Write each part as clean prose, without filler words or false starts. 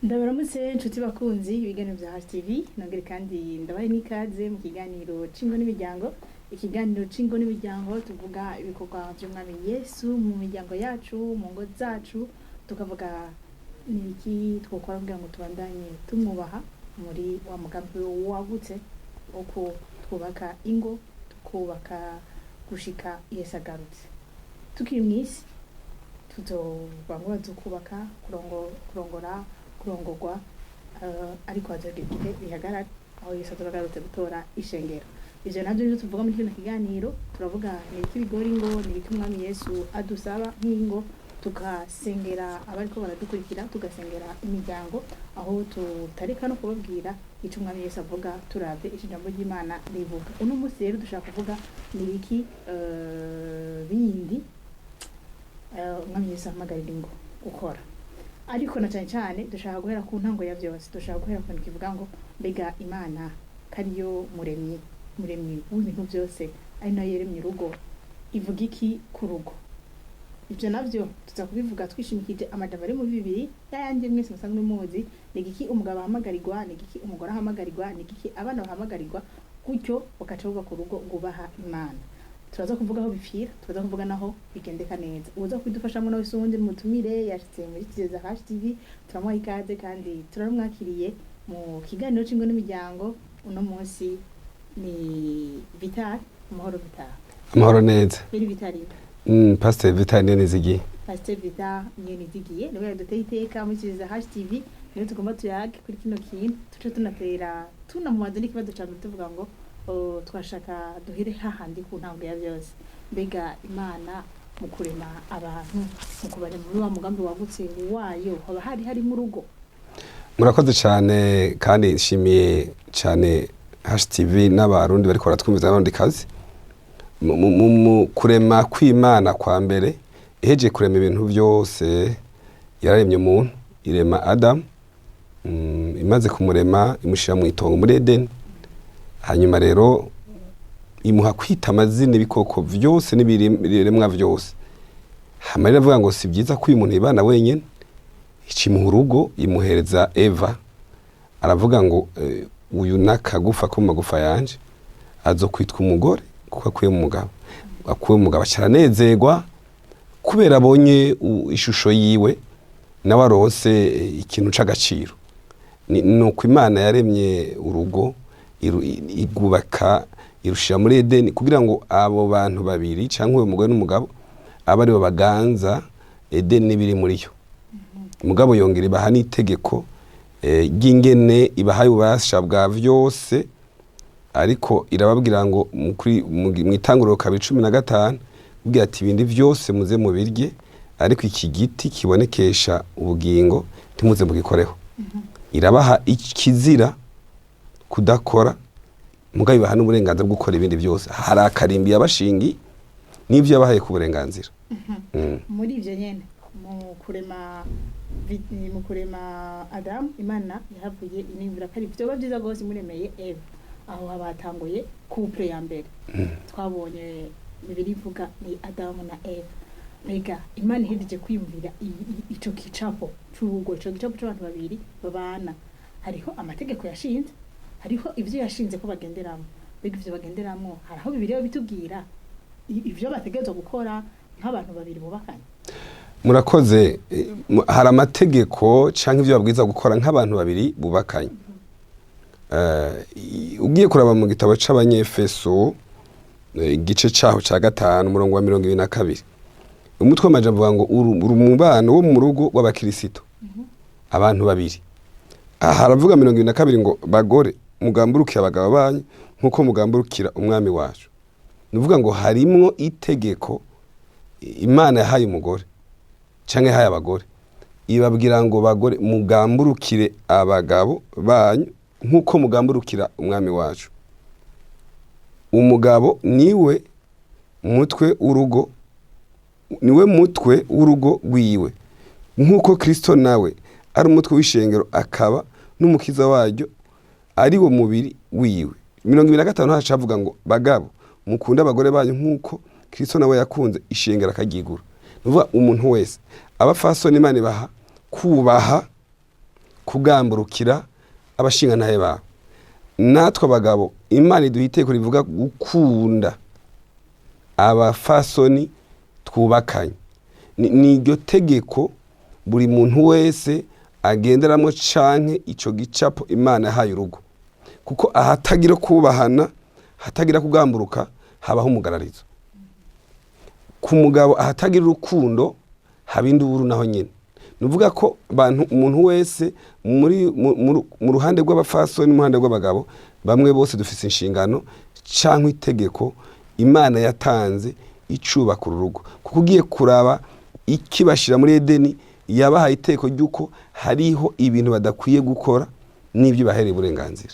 Ndabaramutse inshuti bakunzi ibiganiro bya HTV nongere kandi ndabaye n'ikaze mu kiganiro cingo n'imiryango. Ikiganiro cingo n'imiryango tuvuga ibikorwa by'umwami Yesu mu miryango yacu, mu ngo zacu, tukavuga niki twokora kugira ngo tubandanye tumwubaha muri wa mugambi wagutse uko twubaka ingo, tukubaka gushika Yesu agarutse. Tukiri mwisi tuzobango bazokubaka kurongorwa ariko hazogira igihe bihagarara aho Yesu azogarutse gutora ishengero. Ivyo navyo nivyo tuvuga muri kino kiganiro. Turavuga nibiki bigori ngo nibiki umwami Yesu adusaba nk'ingo, tukasengera abariko baradukurikira, tugasengera imiryango, aho tutareka no kubabwira ico umwami Yesu avuga turavye ijambo ry'Imana rivuga. Uno musi rero dushaka kuvuga nibiki bindi umwami Yesu ahamagarira ingo gukora. Ariko na cyane dushaka guhera ku ntango ya byose, dushaka guhera ku kivuga ngo mbega Imana kariyo muremyi w'ibintu byose, ari nayo yeremye urugo, ivuga iki ku rugo? Ibyo navyo tuza kubivuga twishimikije amajambo ari mu bibiri yayanje mwese musanzwe muzi. Nigiki umugabo ahamagarirwa, nigiki umugore ahamagarirwa, nigiki abana bahamagarirwa, gutyo bakacavuga ku rugo gubaha Imana. Turaza kuvuga aho bipfira, turaza kuvuga naho bigendeka neza. Uza kwidufashamo nawe sundi mutumire yashitse muri Kigeza HTV, turamuha ikaze kandi turarumwakiriye mu kiganiro cingo n'imiryango. Uno munsi ni Vital, amahoro Vital. Amahoro neza. Biri Vital. Pastor Vital Nizigiye. Pastor Vital Nizigiye niwe yaduteye iteka muri Kigeza HTV. Niyo tugomba tuyage kuri kino kintu, tuce tunatera tunamubaza n'ikibazo cyane tuvuga ngo twashaka duhere hahandi ku ntango ya byose. Mbega Imana mu kurema abantu, mu kubare muri wa mugambi wagutse wayo, haba hari mu rugo. Murakoze cyane kandi nshimiye cyane HTV n'abarundi bariko baratwumviza n'abandi kazi. Mu kurema kw'Imana kwa mbere iheje kurema ibintu byose yararemye umuntu, irema Adam, imaze kumurema imushira mu itongo muri Eden. Hanyuma rero imuha kwita amazina ibikoko byose n'ibiremwa byose. Hama rero avuga ngo si byiza ko uyu muntu ibana wenyene, ikimuha urugo imuhereza Eva. Aravuga ngo uyu nakagufa ko mu magufa yanje azokwitwa umugore kuko akuye mu mugabo. Akuye mu mugabo aranezerwa kubera abonye ishusho yiwe nawe aronse ikintu c'agaciro. Nuko Imana yaremye urugo igubaka irushira muri Edeni kugira ngo abo bantu babiri canke uwo mugore n'umugabo abari bo baganza Edeni n'ibiri muri yo. Umugabo yongera ibaha n'itegeko ry'ingene ibahaye ububasha bwa vyose, ariko irababwira ngo mu itanguriro 15 ubwira ati ibindi vyose muze mubirye, ariko iki giti kibonekesha ubugingo ntimuze mugikoreho. Irabaha ikizira kudakora, mugabo ibaha n'uburenganzira bwo gukora ibindi byose. Hari akarimbi yabashingi n'ivyo yabahaye ku burenganzira. Muri ivyo nyene mu kurema Adam, Imana yahavuye inimvira kari byo byiza gose muremeye Eva. Aho habatanguye couple ya mbere. Twabonye bibiri ivuga ni Adam na Eva. Mbega Imana ihejeje kwiyumvira ico kicapo c'urugo, ico gicapo c'abantu babiri babana, hariho amategeko yashinze, hariho ivyo yashinze ko bagenderamo. Mbega ivyo bagenderamo haraho bibiri bitubwira ivyo bategerezwa gukora nk'abantu babiri bubakanye. Murakoze. Hari amategeko canke ivyo babwiza gukora nk'abantu babiri bubakanye. Ugiye kuraba mu gitabo c'Abanyefeso igice caho ca 5 umurongo wa 22, umutwe w'amajambo avuga ngo umubano wo mu rugo w'abakristo abantu babiri. Aha haravuga 22 ngo bagore mugamburukira abagabo banyu nkuko mugamburukira umwami wacu. Nuvuga ngo harimwo itegeko Imana yahaye umugore canke yahaye abagore, ibabwira ngo bagore mugamburukire abagabo banyu nkuko mugamburukira umwami wacu. Umugabo niwe mutwe w'urugo, niwe mutwe w'urugo rwiwe, nkuko Kristo nawe ari umutwe w'ishengero akaba n'umukiza waryo, ari wo mubiri wiwe. 25 haca havuga ngo bagabo mukunda abagore banyu nkuko Kristo nawe yakunze ishengero akagigura. Nuvuga umuntu wese abafasoni Imana ibaha kubaha kugamburukira abashingantahe babo. Natwe abagabo Imana iduha iteko rivuga gukunda abafasoni twubakanye. Ni iryo tegeko buri muntu wese agenderamo canke ico gicapo Imana yahaye urugo, kuko ahatagira kubahana, hatagira kugamburuka, habaho umugararizo. Ku mugabo ahatagira urukundo haba induru naho nyene. Nuvuga ko umuntu wese mu ruhande rw'abafasoni, mu ruhande rw'abagabo, bamwe bose dufise inshingano canke itegeko Imana yatanze icubaka urugo. Kuko ugiye kuraba ikibashira muri Edeni, yabahaye iteko ry'uko hariho ibintu badakwiye gukora n'ibyo bahereye uburenganzira.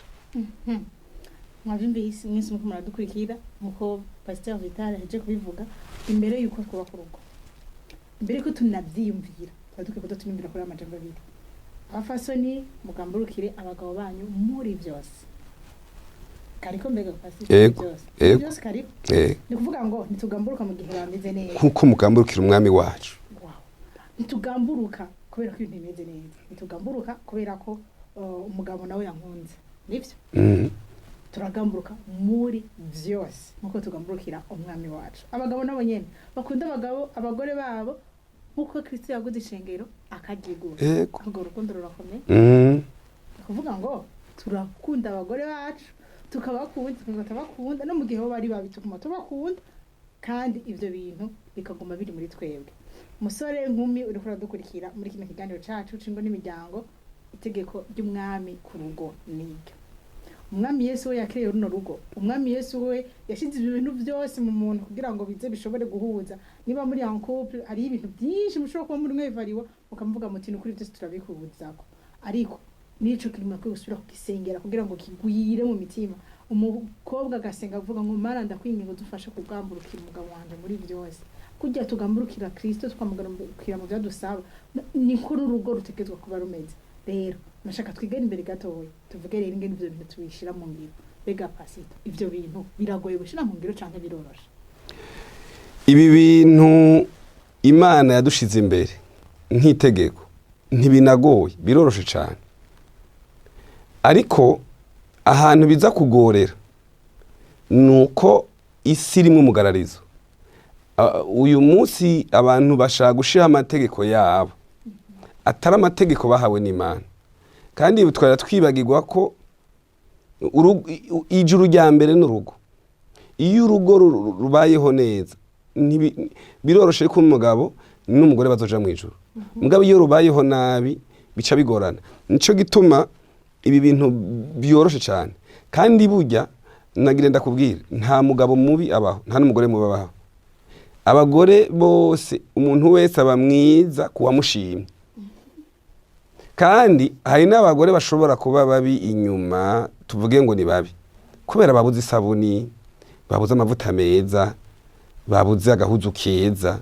Mwavyumvise mwese muko muradukurikira, muko Pasteur Vital aje kubivuga, imbere yuko twubaka urugo, imbere ko tunavyiyumvira, badukwiye ko tunyumvira kuri amajambo abiri: abafasoni mugamburukire abagabo banyu muri byose. Kariko mbega Pasteur byose kariko, ni kuvuga ngo ntitugamburuka mu gihe bameze neza, kuko mugamburukira umwami wacu. Ntitugamburuka kubera ko ibintu bimeze neza, ntitugamburuka kubera ko umugabo nawe yankunze, nivyo. Turagamburuka muri byose nkuko tugamburukira umwami wacu. Abagabo nabo nyene bakunda abagore babo nkuko Kristo yaguze ishengero akagigura. Urwo rukundo rurakomeye. Kuvuga ngo turakunda abagore bacu, tukabakunda, tukabatabakunda, no mu gihe bo bari babituma tubakunda, kandi ivyo bintu bikaguma biri muri twebwe. Musore nkumi uri kuradukurikira muri kino kiganiro cacu cingo n'imiryango, itegeko ry'umwami ku rugo niryo. Umwami Yesu we yakiriye runo rugo. Umwami Yesu we yashize ibintu byose mu muntu kugira ngo bize bishobore guhuza. Niba muri en couple ari ibintu byinshi mushobora kuba muri mwevariwa mukamuvuga muti n'ukuri byose turabikubuzako, ariko nico kirimo ko gusubira kugisengera kugira ngo kigwire mu mitima. Umukobwa gasenga avuga ngo Mana ndakwinginga dufashe kugamburukira umugabo wanje muri byose, kujya tugamburukira Kristo tukamugamburukira mu byadusaba, niko urugo rutegezwa kuba rumeze. Rero nashaka twigere imbere gatoya tuvuge rero ingene ivyo bintu tubishira mu ngiro. Bega Pastor, ivyo bintu biragoye gushira mu ngiro canke biroroshe? Ibi bintu Imana yadushize imbere nk'itegeko ntibinagoye, biroroshe cyane. Ariko ahantu biza kugorera nuko isi irimo umugararizo. Uyu munsi abantu bashaka gushira amategeko yabo atari amategeko bahawe n'Imana, kandi twara twibagirwa ko ijuru rya mbere n'urugo. Iyo urugo rubayeho neza biroroshe ko umugabo n'umugore bazoja mu ijuru. Mugabo iyo rubayeho nabi bica bigorana. Nico gituma ibi bintu biyoroshe cyane, kandi burya nagira ndakubwira nta mugabo mubi abaho, nta n'umugore mubi abaho. Abagore bose umuntu wese aba mwiza kuwamushimye, kandi hari n'abagore bashobora kuba babi inyuma, tuvuge ngo ni babi kubera babuze isabuni, babuze amavuta meza, babuze agahuzu keza.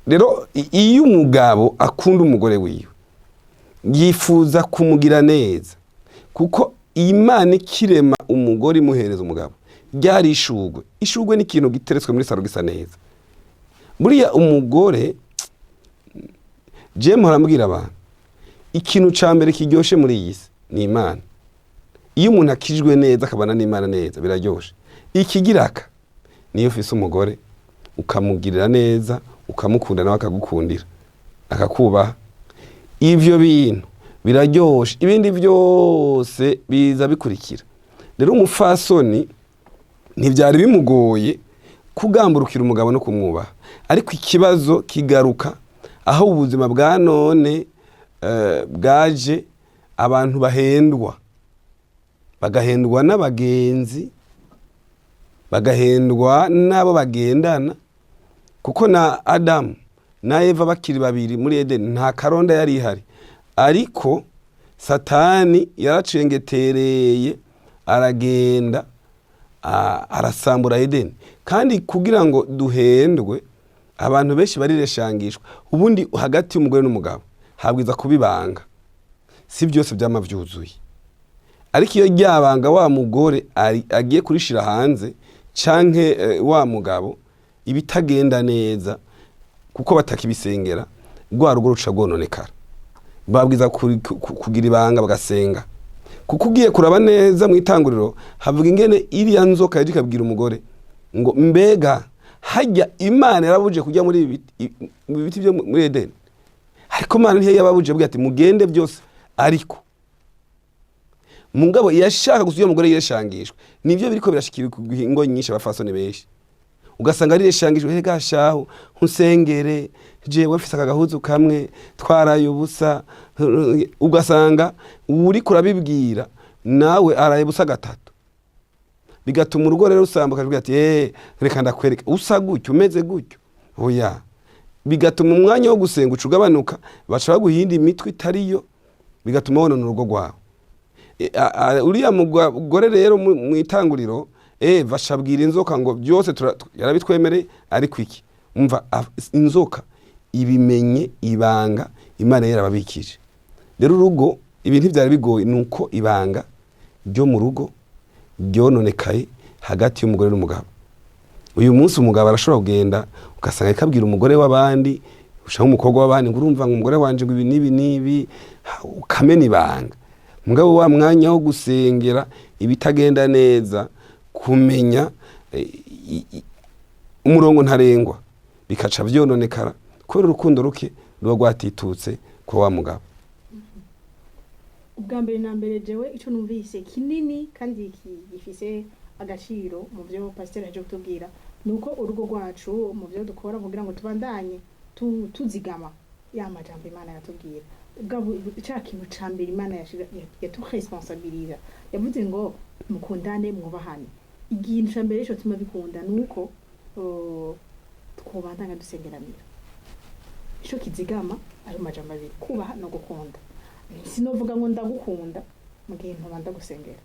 Rero iyo umugabo akunda umugore wiwe yifuza kumugira neza, kuko Imana ikirema umugore imuhereza umugabo ryari ishugwe. Ishugwe ni ikintu giteretswe muri saro gisa neza. Buriya umugore je muramubwira abantu ikintu ca mbere kiryoshe muri iyi si ni Imana. Iyo umuntu akijwe neza akabana n'Imana neza biraryoshe. Ikigiraka niyo ufise umugore ukamugirira neza, ukamukunda nawe akagukundira, akakubaha, ivyo bintu biraryoshe, ibindi byose biza bikurikira. Rero umufasoni ntivyari bimugoye kugamburukira umugabo no kumwubaha, ariko ikibazo kigaruka aho ubuzima bwa none bwaje abantu bagahendwa n'abagenzi, bagahendwa n'abo bagendana, kuko na Adamu na Eva bakiri babiri muri Edeni nta karonda yari ihari, ariko Satani yaracengetereye aragenda arasambura Edeni. Kandi kugira ngo duhendwe abantu benshi barireshangishwa. Ubundi hagati y'umugore n'umugabo habwiza kubibanga, si byose byama vyuzuye. Ariko iyo ryabanga wa mugore agiye kurishira hanze canke wa mugabo ibitagenda neza kuko batakibisengera, rwa rugo ruca rwononekara. babwiza kugira ibanga bagasenga, kuko ugiye kuraba neza mu itanguriro havuga ingene iriya nzoka yaje ikabwira umugore ngo mbega hajya Imana yarabuje kujya muri biti byo muri Edeni, ariko Imana ntiyo yababuje avuga ati mugende byose, ariko mugabo yashaka gusubiza umugore yireshangishwe. Nivyo biriko birashikira ku ingo nyinshi abafasoni benshi, ugasanga ari yeshangishwe hega shaho nkusengere jewe mfise akagahuzu kamwe twaraye ubusa, ugasanga uri kurabibwira nawe araye busa gatatu, bigatuma urugo rero usambuka avuga ati reka ndakwereka usa gutyo umeze gutyo, oya bigatuma umwanya wo gusenga ucugabanuka, bashaka guhinda imitwe itariyo, bigatuma wonona urugo rwawe. Uriya mugore rero mu itanguriro bashabwira inzoka ngo byose yarabitwemereye, ariko iki umva inzoka ibimenye ibanga Imana yarababikije. Rero urugo ibintu byari bigoye nuko ibanga ryo mu rugo ryononekaye hagati y'umugore n'umugabo. Uyu munsi umugabo arashobora kugenda ugasanga akabwira umugore w'abandi, ushaka umukobwa w'abandi ngo urumva ngo umugore wanje ngo ibi nibi, ukamena ibanga. Mugabo wa mwanya wo gusengera ibitagenda neza, kumenya umurongo ntarengwa, bikaca vyononekara kubera urukundo ruke ruba rwatitutse ko wa mugabo. Ubwa mbere na mbere jewe ico numvise kinini kandi gifise agaciro mu byo pasteur aje kutubwira nuko urugo rwacu mu byo dukora kugira ngo tubandanye tuzigama ya majambo Imana yatubwira. Ubwo ica kintu ca mbere Imana yaturesponsabiliza, yavuze ngo mukundane mwubahane. Igintu ca mbere cyo tuma bikunda nuko twobandanya dusengeranira. Ico kizigama ari majambo abiri, kubaha no gukunda. Sinovuga ngo ndagukunda mu gihe ntobanda gusengera,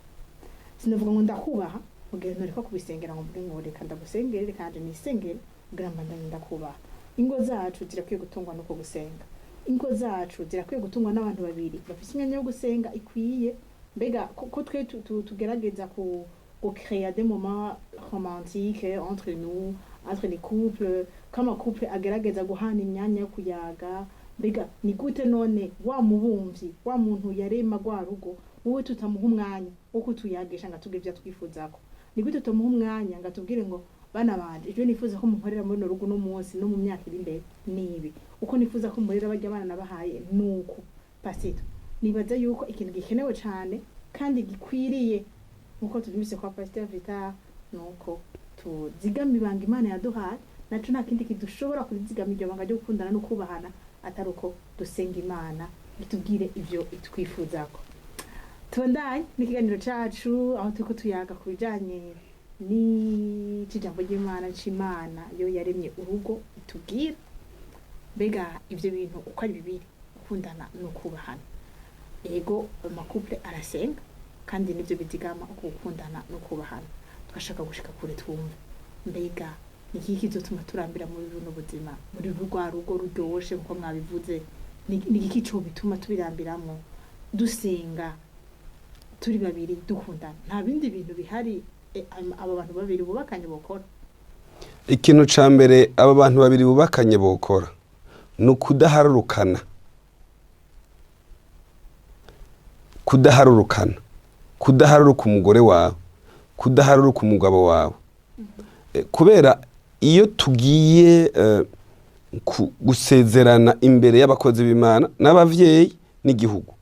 sinovuga ngo ndakubaha mu gihe ntoreka kubisengera ngo mvuge ngo reka ndagusengere kandi nisengere kugira ngo mbandanye ndakubaha. Ingo zacu zirakwiye gutungwa no gusenga, ingo zacu zirakwiye gutungwa n'abantu babiri bafite imyanya yo gusenga ikwiye. Mbega ko twe tugerageza ku créer des moments romantiques entre nous, entre les couples, kama couple agerageza guhana imyanya yo kuyaga. Mbega ni gute none wa mubumvyi wa muntu yarema gwa rugo wowe tutamuha umwanya wo kutuyagisha nga tubwire bya twifuzako? Ni gute tumuha umwanya nga tubwire ngo bana banje ejo nifuza ko munkorera muri no rugo no munsi no mu myaka iri imbere nibi, uko nifuza ko murera bajya abana nabahaye nuko pasito. Nibaza yuko ikintu gikenewe cyane kandi gikwiriye nkuko tubimise kwa Pasteur Vital, nuko tuzigama ibanga Imana yaduhaye, naco nta kindi kidushobora kuzigama iryo banga ryo gukundana no kubahana ataruko dusenga Imana bitubwire ivyo itwifuzako. Tubandanye n'ikiganiro cacu aho turiko tuyaga ku bijanye n'ijambo ry'Imana c'Imana yo yaremye urugo itubwira. Mbega ivyo bintu uko ari bibiri, gukundana no kubahana, ego amakouple arasenga kandi nivyo bizigama uko gukundana no kubahana. Twashaka gushika kure twumva mbega niki kizotuma turambira muri runo buzima, muri rwa rugo ruryoshe uko mwabivuze, niki cyo bituma tubirambiramwo dusenga turi babiri dukundana? Nta bindi bintu bihari aba bantu babiri bubakanye bokora. Ikintu ca mbere aba bantu babiri bubakanye bokora no kudaharurukana, kudaharuruka umugore wawe, kudaharuruka umugabo wawe. Kubera iyo tugiye gusezerana imbere y'abakozi b'Imana n'abavyeyi n'igihugu,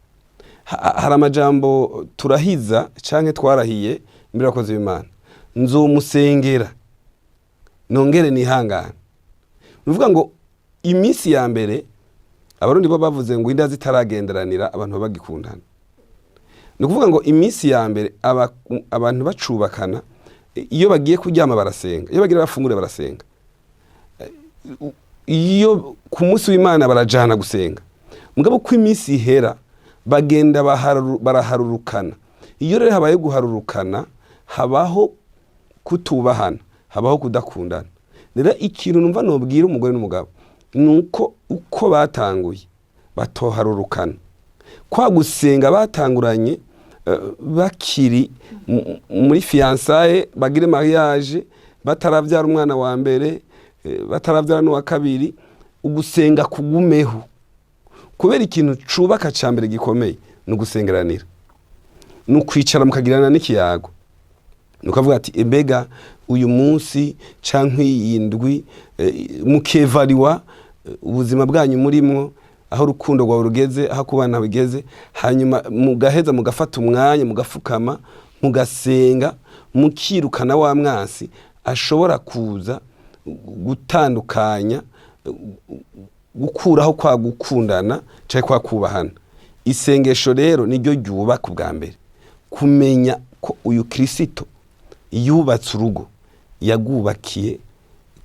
hari amajambo turahiza canke twarahiye imbere y'abakozi b'Imana, nzomusengera nongere nihangana. Nuvuga ngo iminsi ya mbere abarundi bo bavuze ngo inda zitaragenderanira abantu babagikundana. Nukuvuga ngo iminsi ya mbere abantu bacubakana, iyo bagiye kuryama barasenga, iyo bagira bafungure barasenga, iyo ku munsi w'Imana barajana gusenga. Mugabo ko iminsi ihera bagenda baraharurukana. Iyo rero habaye guharurukana habaho kutubahana, habaho kudakundana. Rero ikintu numva nobwira umugore n'umugabo nuko uko batanguye batoharurukana, kwa gusenga batanguranye bakiri muri fiançailles, bagire mariage bataravyara umwana wa mbere, bataravyara n'uwa kabiri, ugusenga kugumeho kubera ikintu cubaka ca mbere gikomeye ni ugusengeranira, ni ukwicara mukagirana n'ikiyago, ni ukavuga ati mbega uyu munsi canke iyi ndwi mukevariwa ubuzima bwanyu murimwo, aho urukundo rwawe rugeze, aho kubana bigeze, hanyuma mugaheza mugafata umwanya mugafukama mugasenga, mukirukana wa mwansi ashobora kuza gutandukanya, gukuraho kwa gukundana canke kwa kubahana. Isengesho rero niryo ryubaka ubwa mbere, kumenya ko uyu Kristo yubatse urugo yagubakiye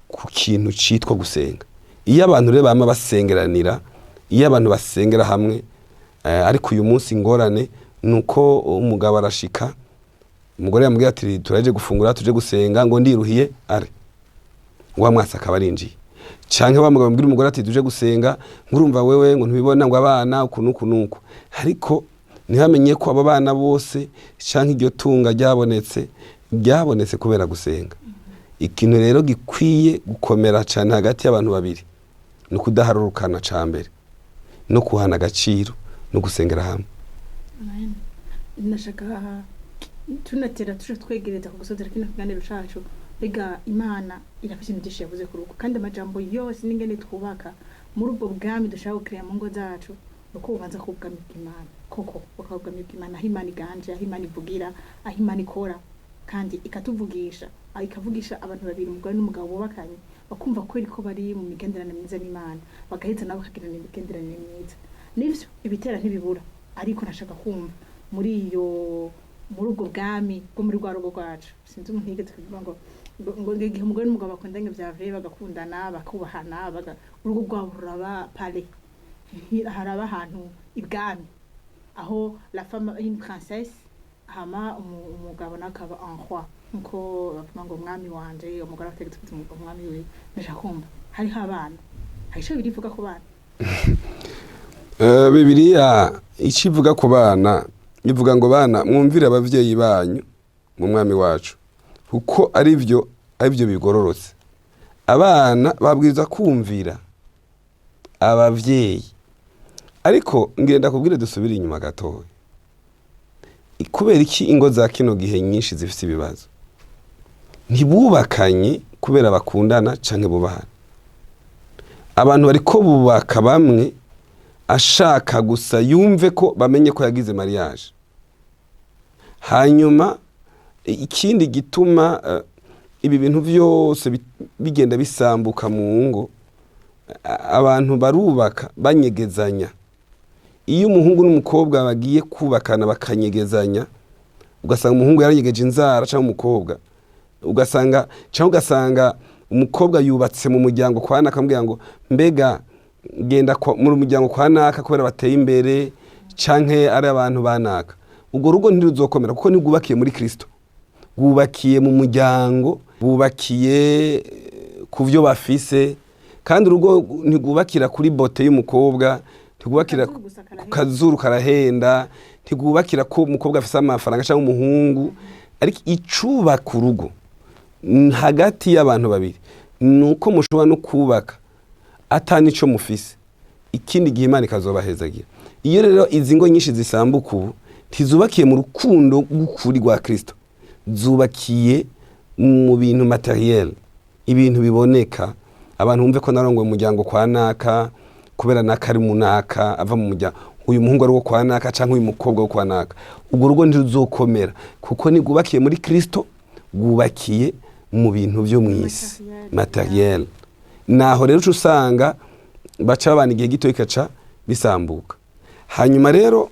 ku kintu citwa gusenga. Iyo abantu rero bama basengeranira, iyo abantu basengera hamwe, ariko uyu munsi ingorane nuko umugabo arashika, umugore yamubwira ati turaje gufungura tuje gusenga, ngo ndiruhiye are wa mwasa akaba arinjiye, canke wa mugabo mbwira umugore ati tuje gusenga, ngurumva wewe ngo ntubibona ngo abana ukunuku, ariko ntihamenye ko abo bana bose canke iryo tunga ryabonetse kubera gusenga. Ikintu rero gikwiye gukomera cyane hagati y'abantu babiri ni ukudaharurukana ca mbere, no kuhana agaciro, no gusengera hamwe. Nashaka tunatera tuje twegereza ku gusozera kino kiganiro cacu, bega Imana irafise imigisha yavuze ku rugo, kandi amajambo yose n'ingene twubaka muri ubwo bwami dushaka gukira mu ngo zacu, uko ubanza kubwami bw'Imana, koko bakabwami bw'Imana, aho Imana iganje, aho Imana ivugira, aho Imana ikora, kandi ikatuvugisha, ikavugisha abantu babiri, umugore n'umugabo bubakanye, bakumva ko iriko bari mu migenderanire myiza n'Imana, bagahita nabo bakagirana imigenderanire myiza. Nivyo ibitera ntibibura, ariko nashaka kumva muri ubwo bwami bwo muri rwa rugo rwacu, sinzi umuntu yigeze kuvuga ngo igihe umugore n'umugabo bakundanye vyavuye bagakundana bakubahana, urugo rwabo ruraba pale, haraba ahantu ibwami, aho la femme une princesse, hama umugabo nakaba un roi, nko bavuga ngo umwami wanje, umugore ategetse kuba umwami we. Ndashaka kumva hariho abana, harisho birivuga ku bana. Bibiliya icivuga ku bana ivuga ngo bana mwumvire abavyeyi banyu mu mwami wacu, kuko arivyo bigororotse. Abana babwirizwa kumvira abavyeyi, ariko ngenda kubwire dusubire inyuma gatoya. Kubera iki ingo za kino gihe nyinshi zifite ibibazo? Ntibubakanye kubera bakundana canke bubahana. Abantu bariko bubaka bamwe ashaka gusa yumve ko bamenye ko yagize mariage. Hanyuma ikindi gituma ibi bintu vyose bigenda bisambuka mu ngo, abantu barubaka banyegezanya. Iyo umuhungu n'umukobwa bagiye kubakana bakanyegezanya, ugasanga umuhungu yaranyegeje inzara cyangwa umukobwa, ugasanga umukobwa yubatse mu muryango kwa naka, ambwira ngo mbega genda mu muryango kwa naka kubera bateye imbere canke ari abantu banaka. Ubwo rugo ntiruzokomera kuko nigubakiye muri Kristo, gubakiye mu muryango, bubakiye ku byo bafise, kandi urugo ntigubakira kuri bote y'umukobwa, ntigubakira ku kazuru karahenda, ntigubakira ko umukobwa afise amafaranga cyangwa umuhungu. Ariko icubaka urugo hagati y'abantu babiri nuko mushobora no kubaka atani ico mufise, ikindi gihe Imana ikazobahezagira. Iyo rero izi ngo nyinshi zisambuka ubu ntizubakiye mu rukundo rw'ukuri rwa Kristo, zubakiye mu bintu materiel, ibintu biboneka. Abantu bumve ko narongoye mu muryango kwa naka kubera naka ari munaka, ava mu muryango uyu muhungu ari wo kwa naka canke uyu mukobwa wo kwa naka. Ubwo rugo ntiruzokomera kuko nigubakiye muri Kristo, gubakiye mu bintu byo mwisi materiel. Naho rero usanga baca babana igihe gito ikaca bisambuka. Hanyuma rero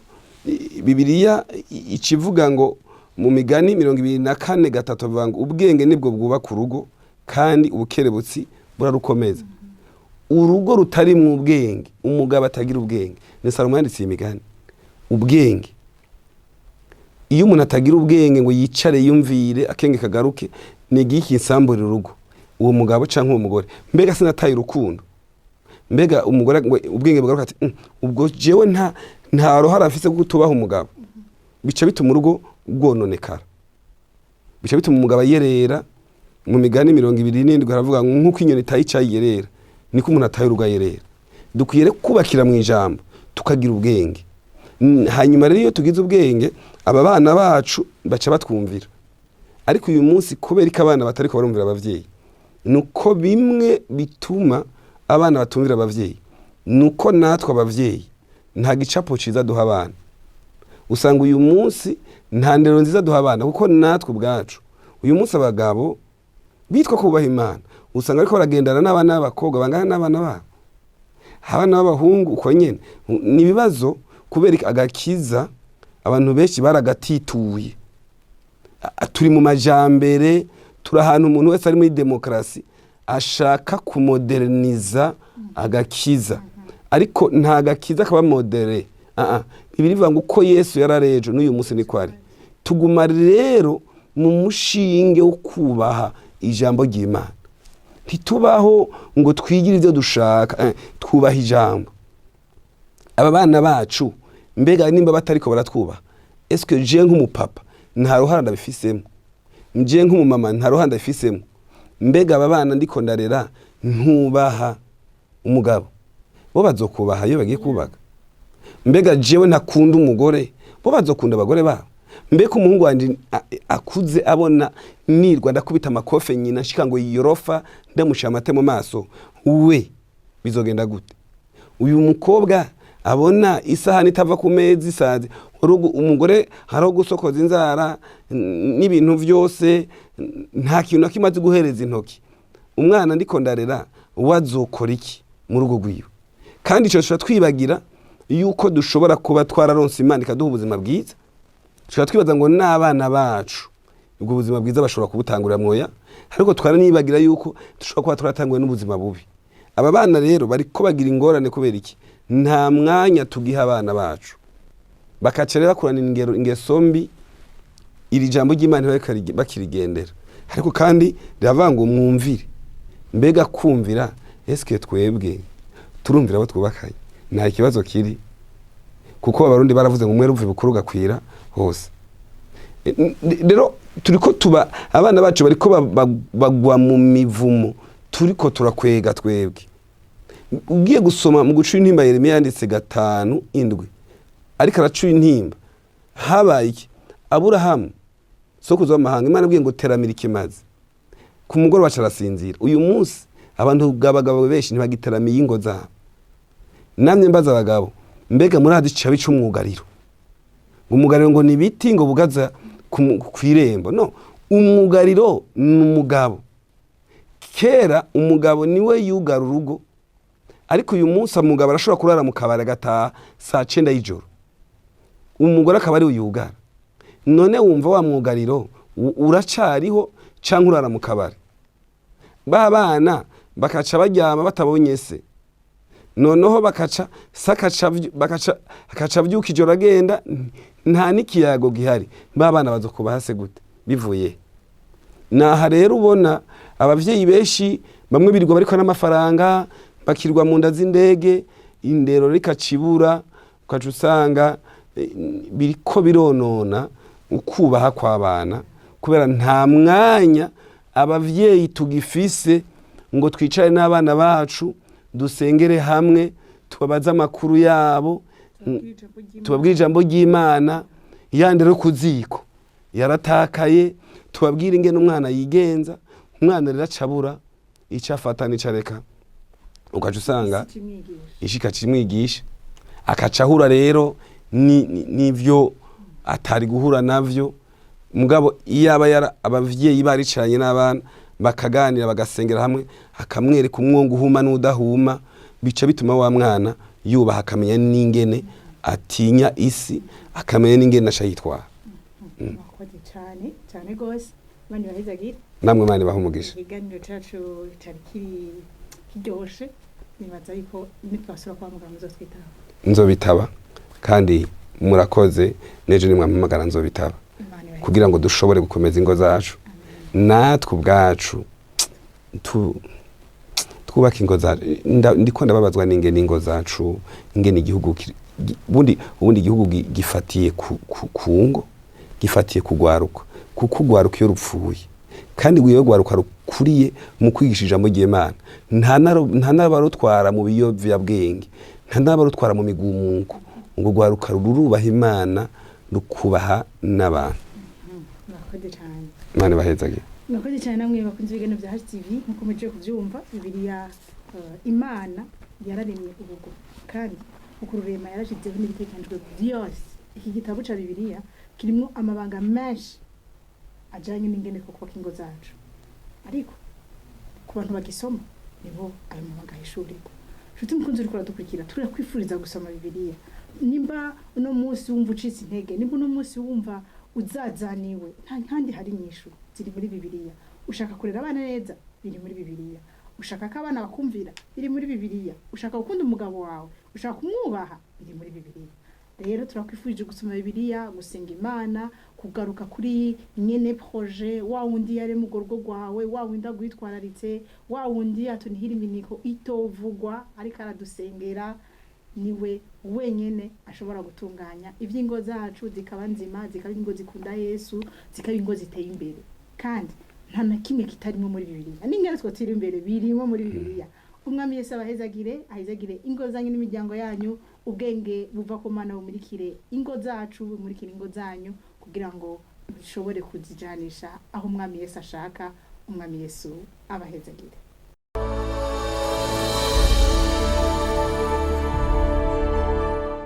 Bibiliya ikivuga ngo mu Migani 24:3 bavuga ngo ubwenge nibwo bwubaka urugo kandi ubukerebutsi burarukomeza. Urugo rutari mu ubwenge, umugabo atagira ubwenge, ni Salomo yanditse Imigani. Ubwenge, iyo umuntu atagira ubwenge ngo yicare yumvire akenge kagaruke, ni giki insamburira urugo, uwo mugabo canke uwo mugore. Mbega sinataye urukundo, mbega umugore ngo ubwenge bagaruka ati ubwo jewe nta rohara afise gutubaho umugabo, bica bituma urugo rwononekara, bica bituma umugabo yerera. Mu Migani 27 haravuga nkuko inyoni tayica yerera, niko umuntu ataye urugo yerera. Dukwiye kubakira mu ijambo, tukagira ubwenge. Hanyuma rero iyo tugize ubwenge aba bana bacu baca batwumvira. Ariko uyu munsi kubera ko abana batariko barumvira abavyeyi, nuko bimwe bituma abana batumvira abavyeyi, nuko natwe abavyeyi nta gicapo ciza duha abana. Usanga uyu munsi nta ndero nziza duha abana, kuko natwe ubwacu uyu munsi abagabo bitwa kubaha Imana usanga ariko baragendana n'abana b'abakobwa bangana n'abana babo, abana b'abahungu uko nyene. Ni ibibazo kubera agakiza abantu benshi baragatituye. Turi mu majambere, turi ahantu umuntu wese ari muri demokrasi ashaka kumoderniza agakiza, ariko nta gakiza kaba modere. Bibirivuga ngo uko Yesu yararejo n'uyu munsi niko ari. Tuguma rero mu mushinge wo kubaha ijambo ry'Imana. Ntitubaho ngo twigire ivyo dushaka, twubaha ijambo. Aba bana bacu mbega nimba batariko baratwubaha, eske je nk'umupapa nta ruhara ndabifisemo, nje nk'umumama nta ruhara ndabifisemo? Mbega aba bana ndiko ndarera ntubaha umugabo, bo bazokubaha iyo bagiye kubaka? Mbega jewe ntakunda umugore, bo bazokunda abagore babo? Mbega umuhungu wanje akuze abona nirwa ndakubita amakofe nyina nshika ngo yorofa ndamusha amate mu maso, we bizogenda gute? Uyu mukobwa abona isahani itava ku meza isaze, umugore haro gusokoza inzara n'ibintu vyose, nta kintu nakimaze guhereza intoki. Umwana ndiko ndarera wazokora iki mu rugo rwiwe? Kandi ico twibagira yuko dushobora kuba twararonse Imana ikaduha ubuzima bwiza, tushobora twibaza ngo n'abana bacu ubwo buzima bwiza bashobora kubutangurira mwoya, ariko twaranibagira yuko dushobora kuba twaratanguye n'ubuzima bubi. Aba bana rero bariko bagira ingorane kubera iki? Nta mwanya tugiha abana bacu, bakaca rero bakurana ingeso mbi, iri jambo ry'Imana bakirigendera. Ariko kandi riravuga ngo mwumvire. Mbega kumvira, eske twebwe turumvira abo twubakanye? Nta kibazo kiri, kuko abarundi baravuze ngo umwe ruvuye bukuru gakwira hose. Rero turiko tuba abana bacu bariko bagwa mu mivumo, turiko turakwega twebwe. Ugiye gusoma mu gucura intimba Yeremiya yanditse 5:7, ariko aracura intimba habaye iki? Aburahamu sokuzo w'amahanga, Imana abwiye ngo teramira ikimazi, ku mugoroba carasinzira. Uyu munsi abantu bw'abagabo benshi ntibagiteramiye ingo zabo. Namye mbaza abagabo, mbega muri hadica bica umwugariro? Umwugariro ngo ni biti ngo bugaza kwirembo? No, umwugariro ni umugabo. Kera umugabo niwe yugara urugo, ariko uyu munsi umugabo arashobora kurara mu kabari agataha saa 9 y'ijoro, umugore akaba ari uyugara. None wumva wa mwugariro uracariho canke urara mu kabari? Ba bana bakaca baryama batabonye se, noneho bakaca vyuka ijoro agenda, nta n'ikiyago gihari. Ba bana bazokubaha se gute bivuye? Naha rero ubona abavyeyi benshi bamwe birirwa bariko n'amafaranga, bakirwa mu nda z'indege, indero rikacibura, ukaca usanga biriko bironona ukubaha kw'abana, kubera nta mwanya abavyeyi tugifise ngo twicare n'abana bacu dusengere hamwe, tubabaze amakuru yabo, tubabwire ijambo ry'Imana. Yandero kuziko yaratakaye, tubabwire ingene umwana yigenza. Umwana rero acabura ico afata n'ico areka, ukaca usanga ishika kimwigisha, akacahura rero n'ivyo atari guhura navyo. Mugabo iyaba abavyeyi baricaranye n'abana bakaganira bagasengera hamwe, akamwereka umwongo uhuma n'udahuma, bica bituma wa mwana yubaha, akamenya n'ingene atinya isi, akamenya n'ingene asha yitwara. Mwakoze cyane gose, Imana ibahezagira. Namwe Imana ibahe umugisha. Ikiganiro cacu cari kiryoshe, nibaza yuko nitwasura kwa muganga muzotwitaba. Nzobitaba kandi murakoze, neje nimwampamagara nzobitaba kugira ngo dushobore gukomeza ingo zacu. Natwe ubwacu twubaka ingo zacu. Ndiko ndababazwa n'ingene ingo zacu, ingene igihugu ubundi igihugu gifatiye ku ngo, gifatiye kugwaruka, kuko ugwaruka iyo rupfuye kandi wiyo gwaruka rukuriye mu kwigisha ijambo ry'Imana, nta narutwara mu biyovyabwenge, ntabarutwara mu migumuko ngo rwaruka rurubaha Imana rukubaha n'abantu. Murakoze cyane. Imana bahezage. Murakoze cyane namwe bakunze ibiganiro bya HTV nkuko muje kuvyumva. Bibiliya Imana yararemye ubugo kandi ukururema yarashizeho n'ibitekanijwe byose. Iki gitabo ca Bibiliya kirimo amabanga menshi ajanye n'ingene koko kingo zacu, ariko ku bantu bagisoma nibo ayo mabanga yishurirwa. Shuti mukunzi uriko uradukurikira turakwifuriza gusoma Bibiliya. Nimba uno munsi wumva ucitse intege, nimba uno munsi wumva uzazaniwe, nta nkandi hari inyishu ziri muri Bibiliya. Ushaka kurera abana neza, biri muri Bibiliya. Ushaka ko abana bakumvira, biri muri Bibiliya. Ushaka gukunda umugabo wawe, ushaka kumwubaha, biri muri Bibiliya. Rero turakwifurije gusoma Bibiliya, gusenga Imana, kugaruka kuri nyene projet wa wundi yare mu gorgo rwawe, wa wundi agwitwararitse, wa wundi atunihira iminiko itovugwa ariko aradusengera, niwe wenyene ashobora gutunganya ivy'ingo zacu zikaba nzima, zikaba ingo zikunda Yesu, zikaba ingo ziteye imbere. Kandi nta na kimwe kitarimo muri Bibiliya. N'ingene twotira imbere birimo muri Bibiliya. Umwami Yesu ahezagire ingo zanyu n'imiryango yanyu, ubwenge buva ku Mana bumurikire ingo zacu, bumurikire ingo zanyu kugira ngo bishobore kuzijanisha aho Umwami Yesu ashaka. Umwami Yesu abahezagire.